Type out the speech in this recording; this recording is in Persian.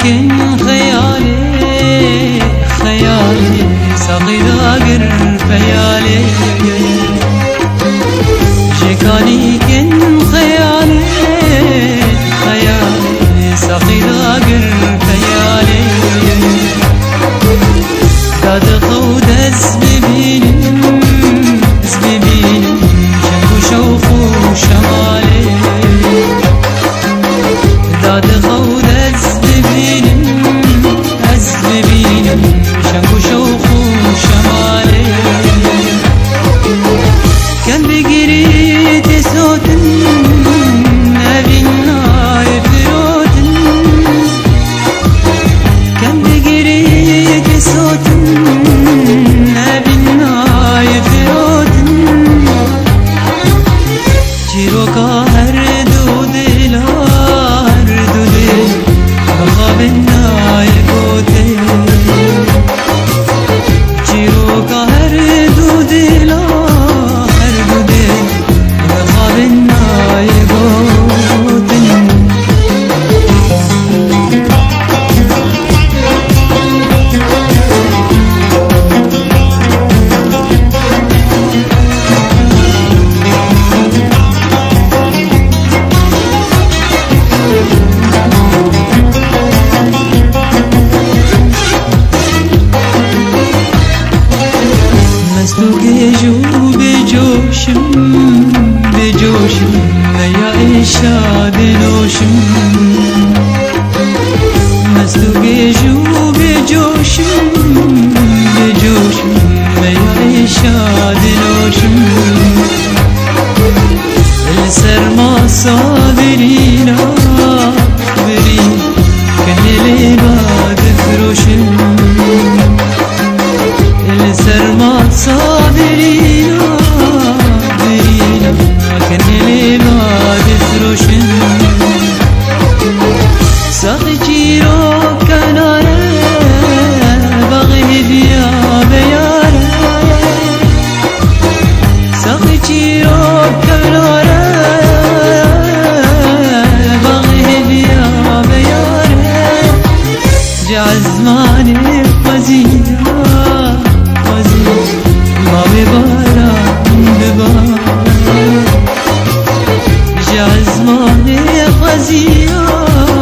كان خيالي خيالي صغير أقر خيالي شكاني كان خيالي خيالي صغير أقر خيالي داد خود أزبيبين أزبيبين شنكو شوق وشمالي داد خود شنكو شوق وشمالي كان بقريت صوت نبينا يفروت كان بقريت صوت نبينا يفروت جيروكا هردود لا هردود بخابنا يكوتي بجوشم يا إشاد نوشم مستوقي جو بجوشم بجوشم يا إشاد نوشم السرما صابرين برين كان لي بعد فروشم السرما صابرين كان لي بعد فروشن ساقي جيرو كنارة بغي بيا بيارة ساقي جيرو كنارة بغي بيا بيارة جعل زماني وزيرة وزيرة ما ببارة ببارة جعل زماني وزيرة